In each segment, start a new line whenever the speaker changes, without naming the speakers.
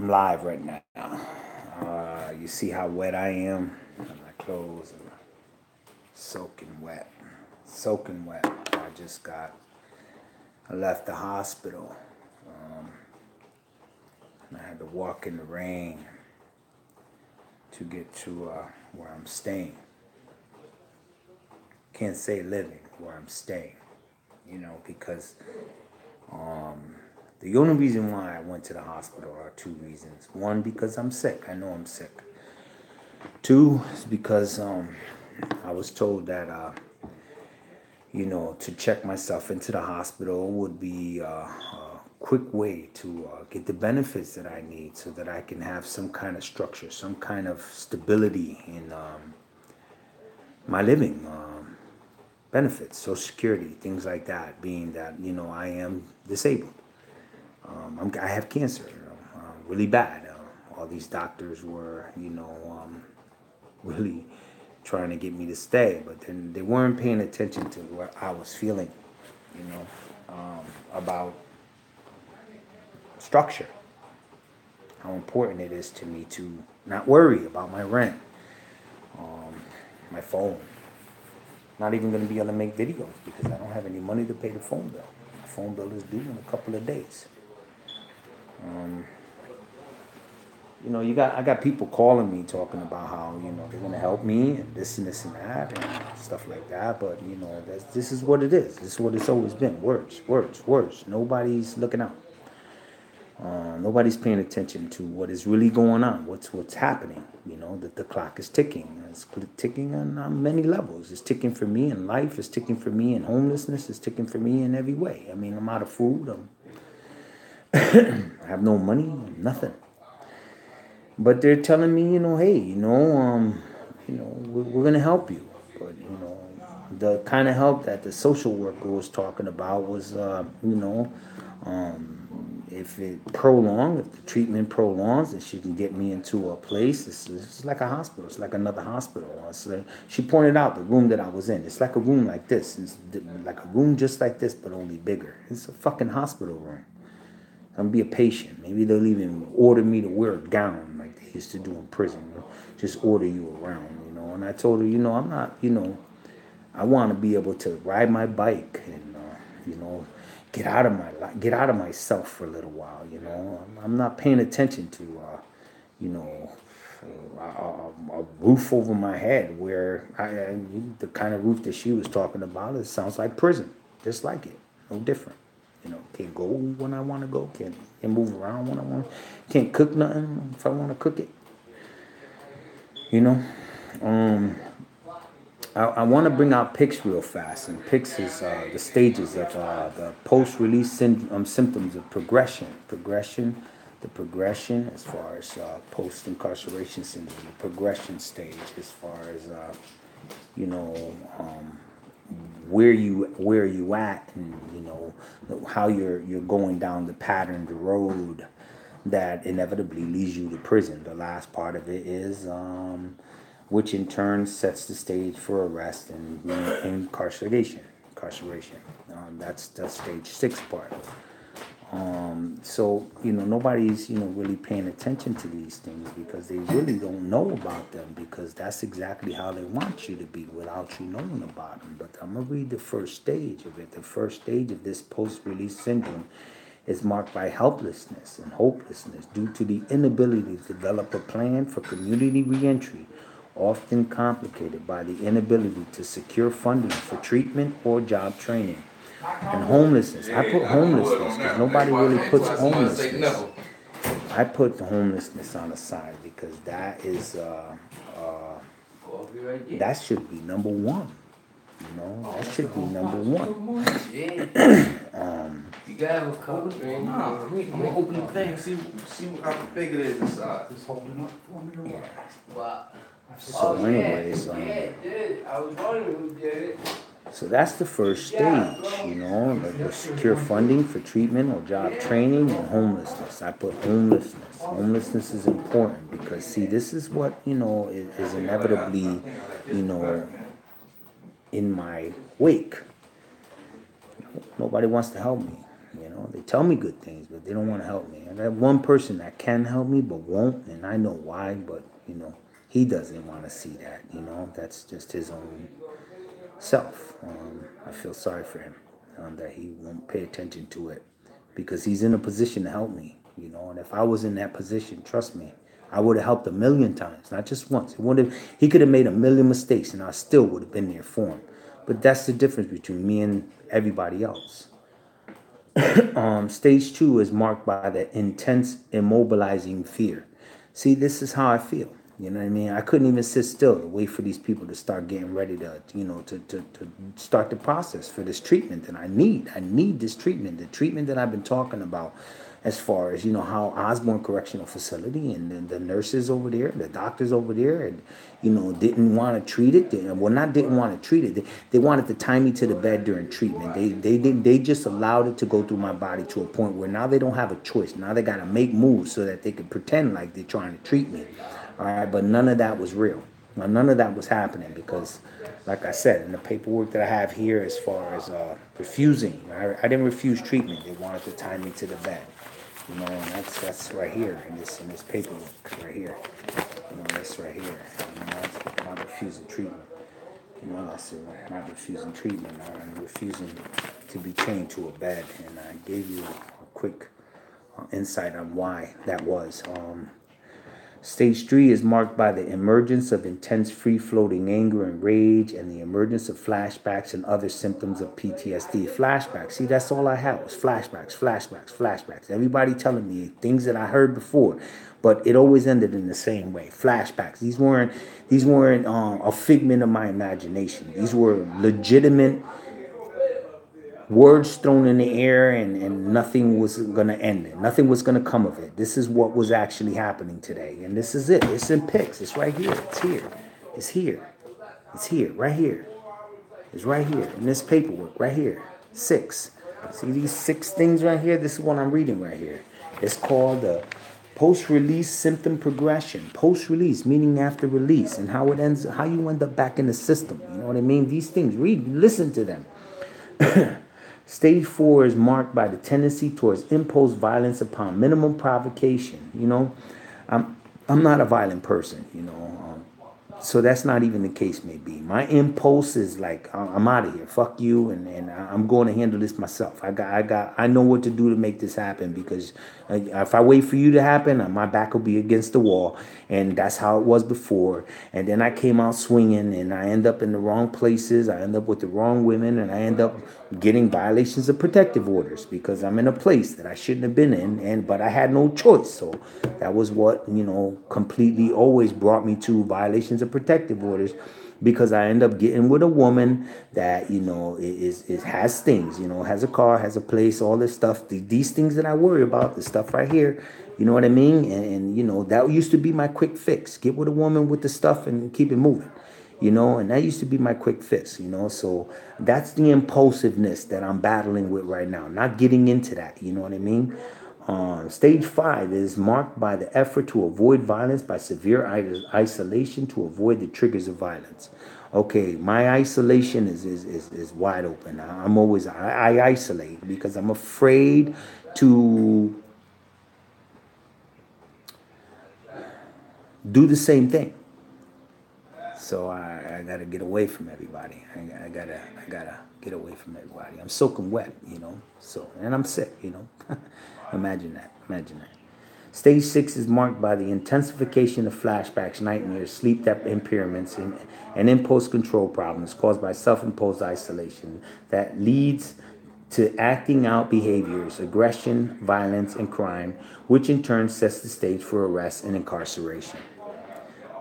I'm live right now. You see how wet I am? My clothes are soaking wet. Soaking wet. I left the hospital. And I had to walk in the rain to get to where I'm staying. Can't say living, where I'm staying. Because the only reason why I went to the hospital are two reasons. One, because I'm sick. I know I'm sick. Two is because I was told that to check myself into the hospital would be a quick way to get the benefits that I need so that I can have some kind of structure, some kind of stability in my living, benefits, Social Security, things like that, being that, I am disabled. I have cancer, really bad. All these doctors were, really trying to get me to stay, but then they weren't paying attention to what I was feeling, you know, about structure, how important it is to me to not worry about my rent, my phone. Not even going to be able to make videos because I don't have any money to pay the phone bill. My phone bill is due in a couple of days. I got people calling me talking about how they're gonna help me and this and that and stuff like that. But this is what it is. This is what it's always been. Words, words, words. Nobody's looking out. Nobody's paying attention to what is really going on. What's happening? That the clock is ticking. It's ticking on many levels. It's ticking for me in life. It's ticking for me in homelessness. It's ticking for me in every way. I mean, I'm out of food. I have no money. Nothing. But they're telling me, hey, we're gonna help you. But the kind of help that the social worker was talking about was, if if the treatment prolongs, and she can get me into a place. It's like a hospital. It's like another hospital. She pointed out the room that I was in. It's like a room like this. It's like a room just like this, but only bigger. It's a fucking hospital room. I'm gonna be a patient. Maybe they'll even order me to wear a gown like they used to do in prison. Just order you around, And I told her, I'm not, I want to be able to ride my bike and, get out of myself for a little while. I'm not paying attention to, you know, a roof over my head where the kind of roof that she was talking about. It sounds like prison, just like it, no different. Can't go when I want to go. Can't move around when I want. Can't cook nothing if I want to cook it. I want to bring out PICS real fast, and PICS is the stages of the post-release symptoms of progression. The progression as far as post-incarceration syndrome, the progression stage as far as you know where you at, and how you're going down the pattern, the road that inevitably leads you to prison. The last part of it is which in turn sets the stage for arrest and incarceration. That's the stage 6 part. So nobody's really paying attention to these things because they really don't know about them, because that's exactly how they want you to be without you knowing about them. But I'm gonna read the first stage of it. The first stage of this post-release syndrome is marked by helplessness and hopelessness due to the inability to develop a plan for community reentry, often complicated by the inability to secure funding for treatment or job training. And homelessness. I put homelessness because nobody really puts homelessness. I put the homelessness on the side because that is that should be number one. That should be number one.
You gotta have a couple. I'm gonna open the thing, see how big it is inside. Just hold it up for me. Wow.
So anyways,
I was wondering who did it.
so that's the first stage, the secure funding for treatment or job training, and homelessness. I put homelessness. Homelessness is important because, see, this is what, is inevitably, in my wake. Nobody wants to help me, They tell me good things, but they don't want to help me. I got one person that can help me, but won't, and I know why. But he doesn't want to see that. That's just his own self. I feel sorry for him that he won't pay attention to it because he's in a position to help me. And if I was in that position, trust me, I would have helped a million times, not just once. He could have made a million mistakes, and I still would have been there for him. But that's the difference between me and everybody else. Stage 2 is marked by the intense, immobilizing fear. See, this is how I feel. You know what I mean? I couldn't even sit still to wait for these people to start getting ready to start the process for this treatment that I need. I need this treatment, the treatment that I've been talking about, as far as how Osborne Correctional Facility and the nurses over there, the doctors over there, and didn't want to treat it. Didn't want to treat it. They wanted to tie me to the bed during treatment. They just allowed it to go through my body to a point where now they don't have a choice. Now they got to make moves so that they can pretend like they're trying to treat me. All right, but none of that was real. Now, none of that was happening because, like I said, in the paperwork that I have here, as far as refusing, I didn't refuse treatment. They wanted to tie me to the bed. And that's right here in this paperwork right here. That's right here. That's not refusing treatment. That's not refusing treatment. I'm refusing to be chained to a bed. And I gave you a quick insight on why that was. Stage 3 is marked by the emergence of intense free-floating anger and rage and the emergence of flashbacks and other symptoms of PTSD. Flashbacks. See, that's all I had was flashbacks. Everybody telling me things that I heard before, but it always ended in the same way. Flashbacks. These weren't a figment of my imagination. These were legitimate words thrown in the air, and nothing was going to end it. Nothing was going to come of it. This is what was actually happening today. And this is it. It's in pics. It's right here. It's here. It's here. It's here. Right here. It's right here. In this paperwork. Right here. 6. See these 6 things right here? This is what I'm reading right here. It's called the post-release symptom progression. Post-release, meaning after release, and how you end up back in the system. You know what I mean? These things. Listen to them. Stage 4 is marked by the tendency towards impulse violence upon minimum provocation. I'm not a violent person, so that's not even the case may be. My impulse is like, I'm out of here. Fuck you, and I'm going to handle this myself. I know what to do to make this happen, because if I wait for you to happen, my back will be against the wall, and that's how it was before. And then I came out swinging, and I end up in the wrong places. I end up with the wrong women, and I end up getting violations of protective orders because I'm in a place that I shouldn't have been in, but I had no choice. So that was what completely always brought me to violations of protective orders, because I end up getting with a woman that has things, has a car, has a place, all this stuff. These things that I worry about, the stuff right here, you know what I mean? And that used to be my quick fix. Get with a woman with the stuff and keep it moving. And that used to be my quick fix, so that's the impulsiveness that I'm battling with right now, not getting into that, you know what I mean? Stage 5 is marked by the effort to avoid violence by severe isolation to avoid the triggers of violence. Okay, my isolation is wide open. I isolate because I'm afraid to do the same thing. So I gotta get away from everybody. I gotta get away from everybody. I'm soaking wet, So, and I'm sick, Imagine that. Stage 6 is marked by the intensification of flashbacks, nightmares, sleep impairments, and impulse control problems caused by self-imposed isolation that leads to acting out behaviors, aggression, violence, and crime, which in turn sets the stage for arrest and incarceration.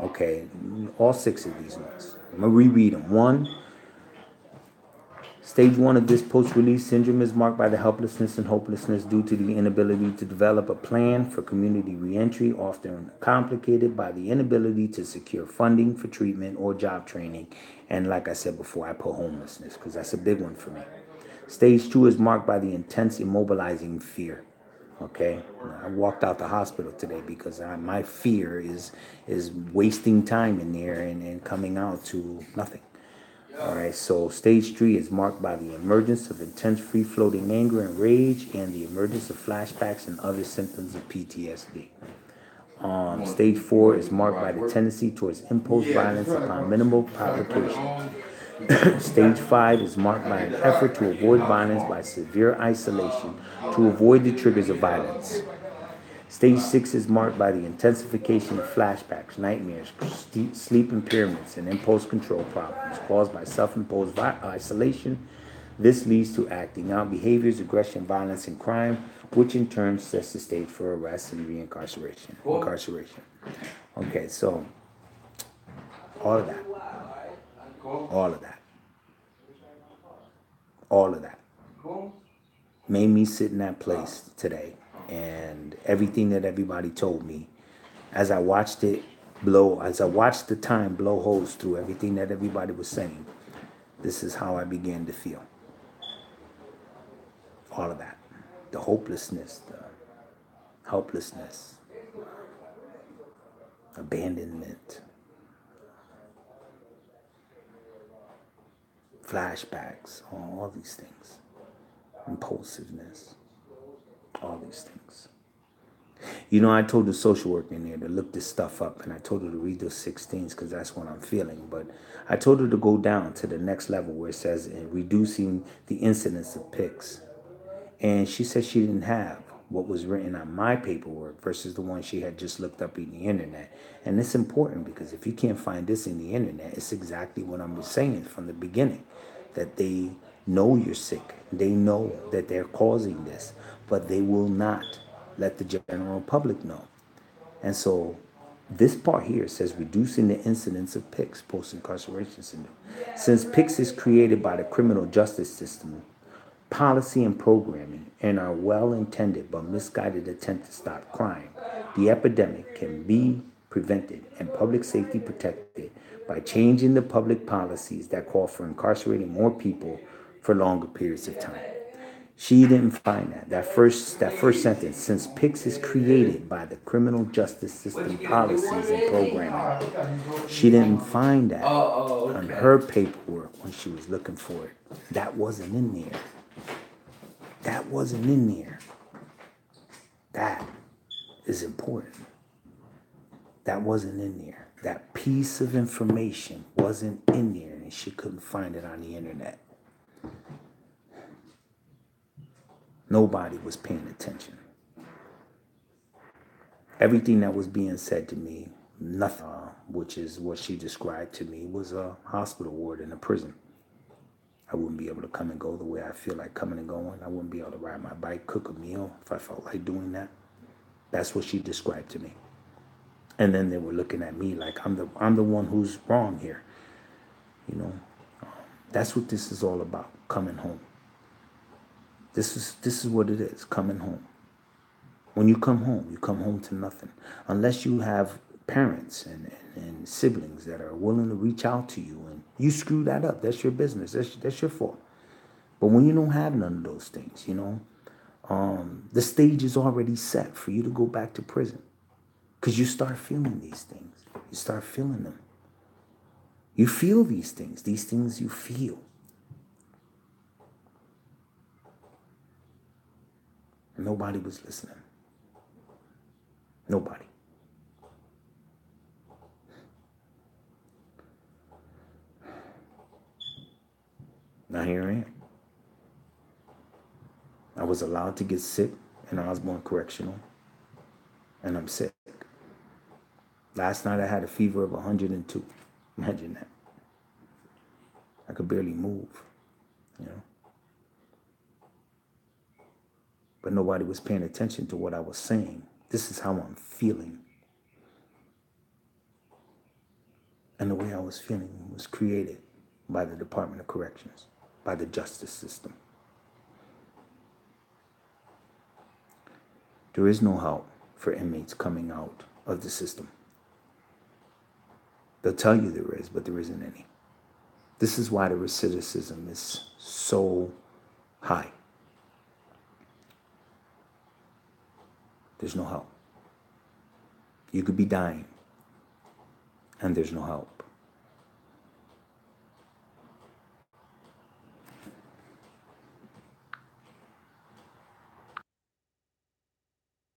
Okay, all 6 of these ones. I'm going to reread them. 1, stage 1 of this post-release syndrome is marked by the helplessness and hopelessness due to the inability to develop a plan for community reentry, often complicated by the inability to secure funding for treatment or job training. And like I said before, I put homelessness because that's a big one for me. Stage 2 is marked by the intense immobilizing fear. Okay, I walked out the hospital today because my fear is wasting time in there and coming out to nothing. All right, so stage 3 is marked by the emergence of intense free-floating anger and rage and the emergence of flashbacks and other symptoms of PTSD. Stage 4 is marked by the tendency towards impulse violence upon minimal provocation. Stage 5 is marked by an effort to avoid violence by severe isolation to avoid the triggers of violence. Stage 6 is marked by the intensification of flashbacks, nightmares, sleep impairments, and impulse control problems caused by self-imposed isolation. This leads to acting out behaviors, aggression, violence, and crime, which in turn sets the stage for arrest and reincarceration. Okay, so all of that, all of that, all of that made me sit in that place today. And everything that everybody told me, as I watched the time blow holes through everything that everybody was saying, this is how I began to feel. All of that. The hopelessness, the helplessness, abandonment, flashbacks, all these things, impulsiveness, all these things. You know, I told the social worker in there to look this stuff up, and I told her to read those 16s because that's what I'm feeling. But I told her to go down to the next level where it says reducing the incidence of PICs. And she said she didn't have what was written on my paperwork versus the one she had just looked up in the internet. And it's important because if you can't find this in the internet, it's exactly what I was saying from the beginning, that they know you're sick. They know that they're causing this, but they will not let the general public know. And so this part here says reducing the incidence of PICS, post-incarceration syndrome. Since PICS is created by the criminal justice system, policy and programming, and our well-intended but misguided attempt to stop crime, the epidemic can be prevented and public safety protected by changing the public policies that call for incarcerating more people for longer periods of time. She didn't find that. That first sentence, since PICS is created by the criminal justice system policies and programming, she didn't find that on her paperwork when she was looking for it. That wasn't in there. That wasn't in there. That is important. That wasn't in there. That piece of information wasn't in there, and she couldn't find it on the internet. Nobody was paying attention. Everything that was being said to me, nothing, which is what she described to me, was a hospital ward in a prison. I wouldn't be able to come and go the way I feel like coming and going. I wouldn't be able to ride my bike, cook a meal if I felt like doing that. That's what she described to me. And then they were looking at me like I'm the one who's wrong here. You know, that's what this is all about, coming home. This is what it is, coming home. When you come home to nothing. Unless you have parents and siblings that are willing to reach out to you, and you screw that up. That's your business. That's your fault. But when you don't have none of those things, you know, the stage is already set for you to go back to prison. Because you start feeling these things. You start feeling them. You feel these things you feel. And nobody was listening. Nobody. Now here I am. I was allowed to get sick in Osborne Correctional, and I'm sick. Last night I had a fever of 102. Imagine that. I could barely move, you know. But nobody was paying attention to what I was saying. This is how I'm feeling. And the way I was feeling was created by the Department of Corrections, by the justice system. There is no help for inmates coming out of the system. They'll tell you there is, but there isn't any. This is why the recidivism is so high. There's no help. You could be dying, and there's no help.